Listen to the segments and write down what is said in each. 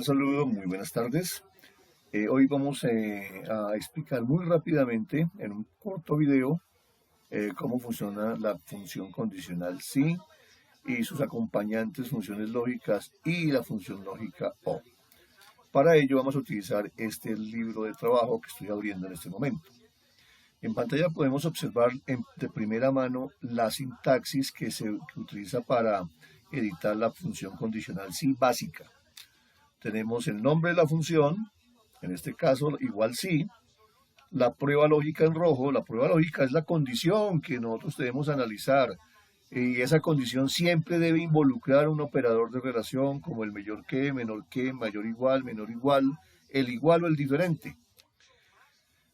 saludo, muy buenas tardes. Hoy vamos a explicar muy rápidamente en un corto video cómo funciona la función condicional sí y sus acompañantes funciones lógicas y la función lógica o. Para ello vamos a utilizar este libro de trabajo que estoy abriendo en este momento. En pantalla podemos observar de primera mano la sintaxis que se utiliza para editar la función condicional sí básica. Tenemos el nombre de la función, en este caso igual sí, la prueba lógica en rojo. La prueba lógica es la condición que nosotros debemos analizar y esa condición siempre debe involucrar un operador de relación como el mayor que, menor que, mayor igual, menor igual, el igual o el diferente,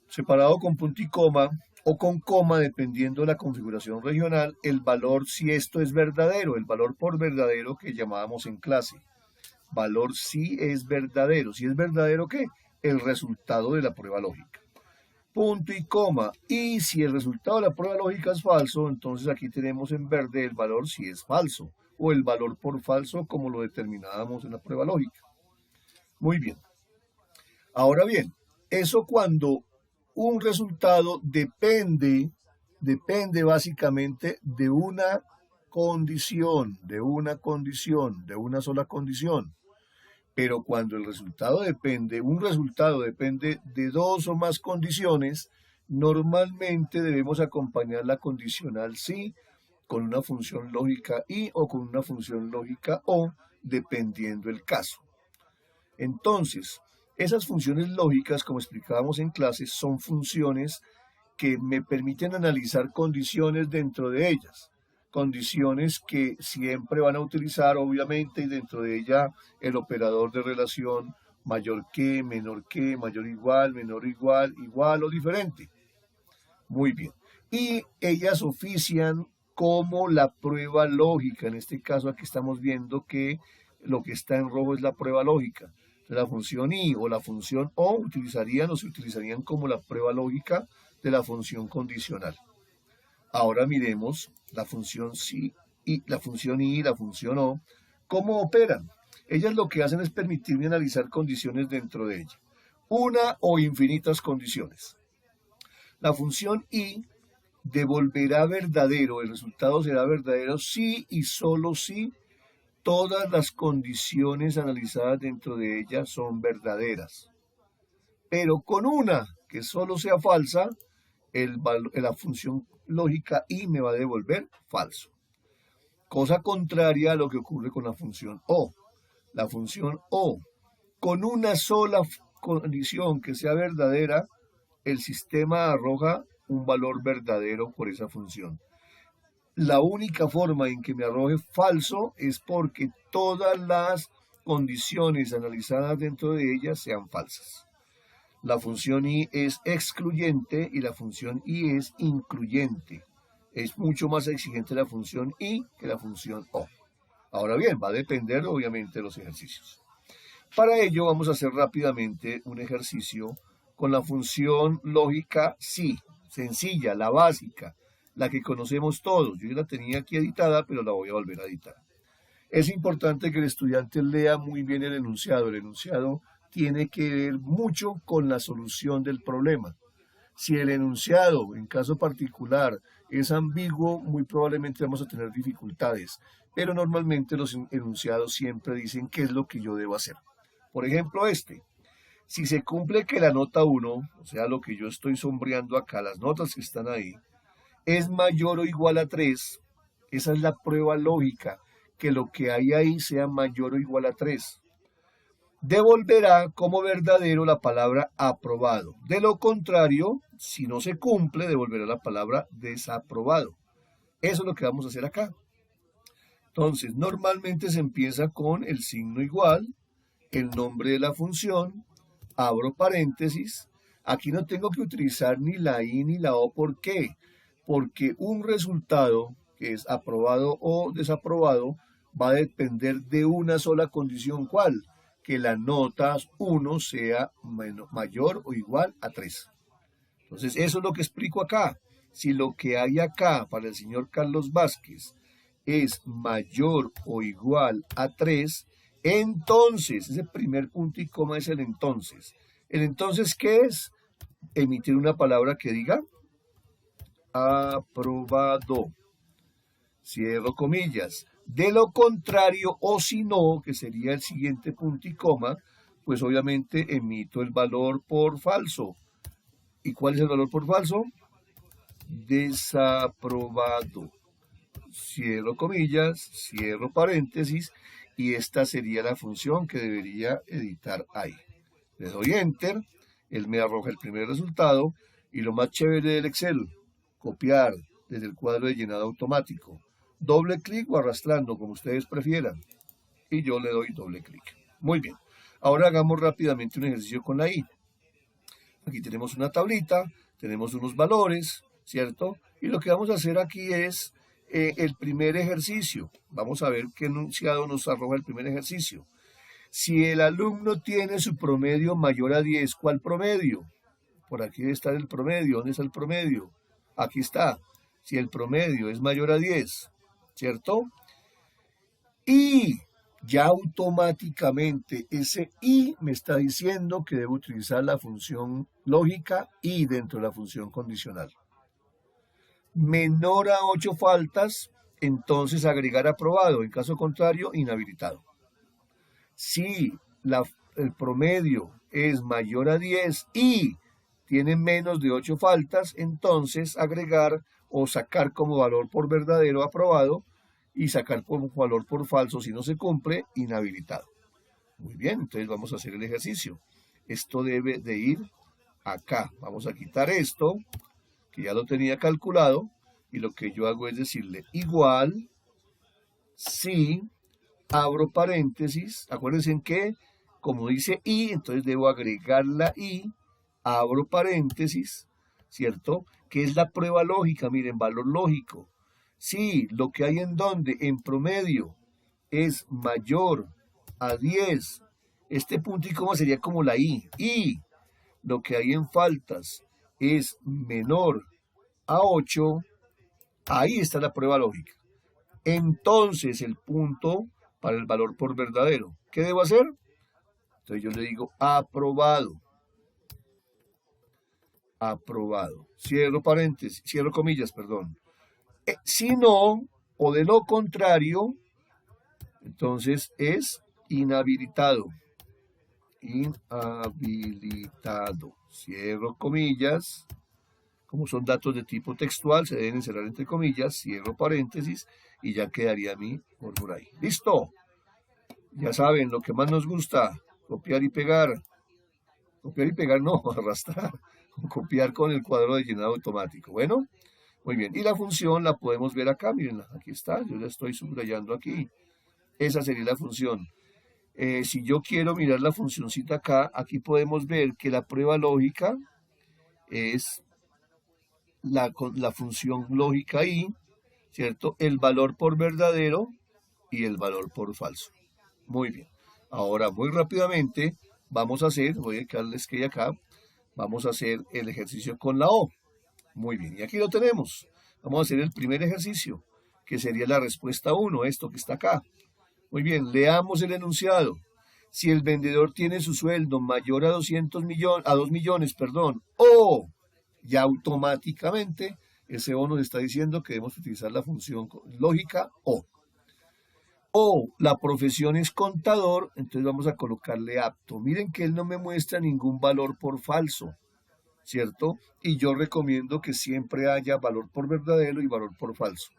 separado con punto y coma o con coma dependiendo de la configuración regional, el valor si esto es verdadero, el valor por verdadero que llamábamos en clase. Valor si es verdadero. ¿Si es verdadero qué? El resultado de la prueba lógica. Punto y coma. Y si el resultado de la prueba lógica es falso, entonces aquí tenemos en verde el valor si es falso, o el valor por falso como lo determinábamos en la prueba lógica. Muy bien. Ahora bien, eso cuando un resultado depende básicamente de una condición, de una sola condición. Pero cuando un resultado depende de dos o más condiciones, normalmente debemos acompañar la condicional sí con una función lógica y o con una función lógica o, dependiendo el caso. Entonces, esas funciones lógicas, como explicábamos en clases, son funciones que me permiten analizar condiciones dentro de ellas. Condiciones que siempre van a utilizar, obviamente, y dentro de ella el operador de relación mayor que, mayor igual, menor igual, igual o diferente. Muy bien. Y ellas ofician como la prueba lógica. En este caso aquí estamos viendo que lo que está en rojo es la prueba lógica. Entonces, la función i o la función o se utilizarían como la prueba lógica de la función condicional. Ahora miremos la función sí y la función i y la función o, ¿cómo operan? Ellas lo que hacen es permitirme analizar condiciones dentro de ella, una o infinitas condiciones. La función i devolverá verdadero, el resultado será verdadero si y solo si todas las condiciones analizadas dentro de ella son verdaderas. Pero con una que solo sea falsa, la función lógica i me va a devolver falso. Cosa contraria a lo que ocurre con la función o. La función o, con una sola condición que sea verdadera, el sistema arroja un valor verdadero por esa función. La única forma en que me arroje falso es porque todas las condiciones analizadas dentro de ella sean falsas. La función i es excluyente y la función i es incluyente. Es mucho más exigente la función i que la función o. Ahora bien, va a depender obviamente de los ejercicios. Para ello vamos a hacer rápidamente un ejercicio con la función lógica sí, sencilla, la básica, la que conocemos todos. Yo ya la tenía aquí editada, pero la voy a volver a editar. Es importante que el estudiante lea muy bien el enunciado. El enunciado tiene que ver mucho con la solución del problema. Si el enunciado, en caso particular, es ambiguo, muy probablemente vamos a tener dificultades, pero normalmente los enunciados siempre dicen qué es lo que yo debo hacer. Por ejemplo, si se cumple que la nota 1, o sea, lo que yo estoy sombreando acá, las notas que están ahí, es mayor o igual a 3, esa es la prueba lógica, que lo que hay ahí sea mayor o igual a 3. Devolverá como verdadero la palabra aprobado. De lo contrario, si no se cumple, devolverá la palabra desaprobado. Eso es lo que vamos a hacer acá. Entonces, normalmente se empieza con el signo igual, el nombre de la función, abro paréntesis. Aquí no tengo que utilizar ni la i ni la o. ¿Por qué? Porque un resultado que es aprobado o desaprobado va a depender de una sola condición. ¿Cuál? Que la nota 1 sea mayor o igual a 3. Entonces, eso es lo que explico acá. Si lo que hay acá para el señor Carlos Vázquez es mayor o igual a 3, Entonces, ese primer punto y coma es el entonces. ¿El entonces qué es? Emitir una palabra que diga aprobado. Cierro comillas. De lo contrario, o si no, que sería el siguiente punto y coma, pues obviamente emito el valor por falso. ¿Y cuál es el valor por falso? Desaprobado. Cierro comillas, cierro paréntesis, y esta sería la función que debería editar ahí. Le doy Enter, él me arroja el primer resultado, y lo más chévere del Excel, copiar desde el cuadro de llenado automático. Doble clic o arrastrando, como ustedes prefieran. Y yo le doy doble clic. Muy bien. Ahora hagamos rápidamente un ejercicio con la I. Aquí tenemos una tablita, tenemos unos valores, ¿cierto? Y lo que vamos a hacer aquí es el primer ejercicio. Vamos a ver qué enunciado nos arroja el primer ejercicio. Si el alumno tiene su promedio mayor a 10, ¿cuál promedio? Por aquí debe estar el promedio. ¿Dónde está el promedio? Aquí está. Si el promedio es mayor a 10, ¿cierto? Y ya automáticamente ese y me está diciendo que debo utilizar la función lógica y dentro de la función condicional. Menor a 8 faltas, entonces agregar aprobado. En caso contrario, inhabilitado. Si el promedio es mayor a 10 y tiene menos de 8 faltas, entonces agregar o sacar como valor por verdadero aprobado y sacar como valor por falso si no se cumple, inhabilitado. Muy bien, entonces vamos a hacer el ejercicio. Esto debe de ir acá. Vamos a quitar esto, que ya lo tenía calculado, y lo que yo hago es decirle igual si, abro paréntesis, acuérdense en que, como dice y, entonces debo agregar la y, abro paréntesis, ¿cierto? Que es la prueba lógica, miren, valor lógico. Si lo que hay en donde, en promedio, es mayor a 10, este punto y coma sería como la i. Y lo que hay en faltas es menor a 8, ahí está la prueba lógica. Entonces el punto para el valor por verdadero. ¿Qué debo hacer? Entonces yo le digo aprobado. Aprobado. Cierro paréntesis, cierro comillas, perdón. Si no, o de lo contrario, entonces es inhabilitado. Inhabilitado. Cierro comillas. Como son datos de tipo textual, se deben encerrar entre comillas, cierro paréntesis y ya quedaría mi por ahí. ¡Listo! Ya saben, lo que más nos gusta, copiar y pegar. Copiar y pegar no, arrastrar. Copiar con el cuadro de llenado automático. Bueno, muy bien. Y la función la podemos ver acá, mírenla, aquí está, yo la estoy subrayando aquí. Esa sería la función. Si yo quiero mirar la funcioncita acá, aquí podemos ver que la prueba lógica es la función lógica y, ¿cierto? El valor por verdadero y el valor por falso. Muy bien. Ahora, muy rápidamente, vamos a hacer, voy a darles que acá, vamos a hacer el ejercicio con la O. Muy bien, y aquí lo tenemos. Vamos a hacer el primer ejercicio, que sería la respuesta 1, esto que está acá. Muy bien, leamos el enunciado. Si el vendedor tiene su sueldo mayor a 2 millones, o ya automáticamente ese O nos está diciendo que debemos utilizar la función lógica o. O la profesión es contador, entonces vamos a colocarle apto. Miren que él no me muestra ningún valor por falso, ¿cierto? Y yo recomiendo que siempre haya valor por verdadero y valor por falso.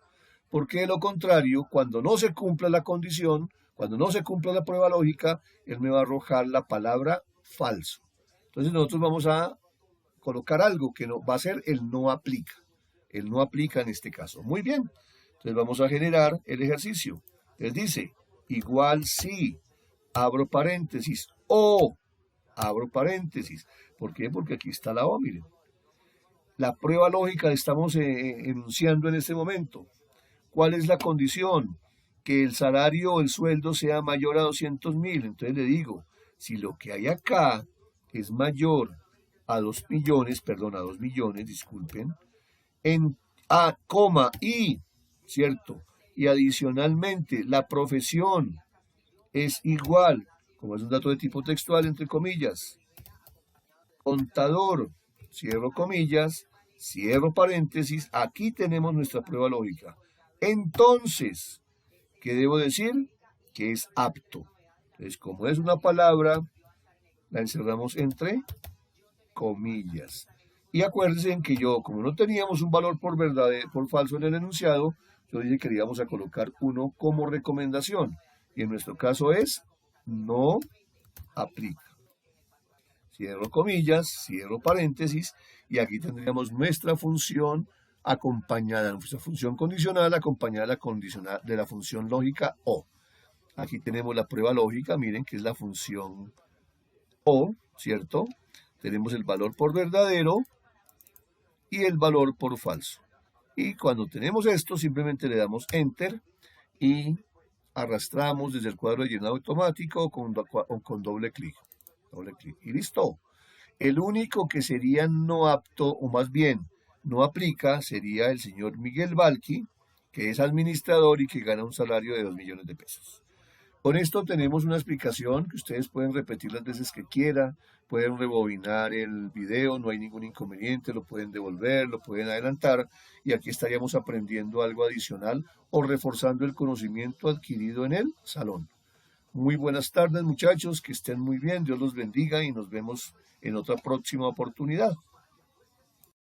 Porque de lo contrario, cuando no se cumpla la condición, cuando no se cumpla la prueba lógica, él me va a arrojar la palabra falso. Entonces nosotros vamos a colocar algo que no va a ser el no aplica. El no aplica en este caso. Muy bien. Entonces vamos a generar el ejercicio. Él dice, igual si, abro paréntesis, o, abro paréntesis. ¿Por qué? Porque aquí está la O, miren. La prueba lógica la estamos enunciando en este momento. ¿Cuál es la condición? Que el salario o el sueldo sea mayor a 200.000. Entonces le digo, si lo que hay acá es mayor a 2 millones, perdón, a 2 millones, disculpen, en A, coma, y, ¿cierto? Y adicionalmente, la profesión es igual, como es un dato de tipo textual, entre comillas, contador, cierro comillas, cierro paréntesis, aquí tenemos nuestra prueba lógica. Entonces, ¿qué debo decir? Que es apto. Entonces, como es una palabra, la encerramos entre comillas. Y acuérdense en que yo, como no teníamos un valor por verdad, por falso en el enunciado, yo dije que le íbamos a colocar uno como recomendación. Y en nuestro caso es no aplica. Cierro comillas, cierro paréntesis, y aquí tendríamos nuestra función acompañada, nuestra función condicional acompañada de la función lógica o. Aquí tenemos la prueba lógica, miren que es la función o, ¿cierto? Tenemos el valor por verdadero y el valor por falso. Y cuando tenemos esto, simplemente le damos Enter y arrastramos desde el cuadro de llenado automático con doble clic. Y listo. El único que sería no apto, o más bien no aplica, sería el señor Miguel Balqui, que es administrador y que gana un salario de 2 millones de pesos. Con esto tenemos una explicación que ustedes pueden repetir las veces que quieran, pueden rebobinar el video, no hay ningún inconveniente, lo pueden devolver, lo pueden adelantar y aquí estaríamos aprendiendo algo adicional o reforzando el conocimiento adquirido en el salón. Muy buenas tardes muchachos, que estén muy bien, Dios los bendiga y nos vemos en otra próxima oportunidad.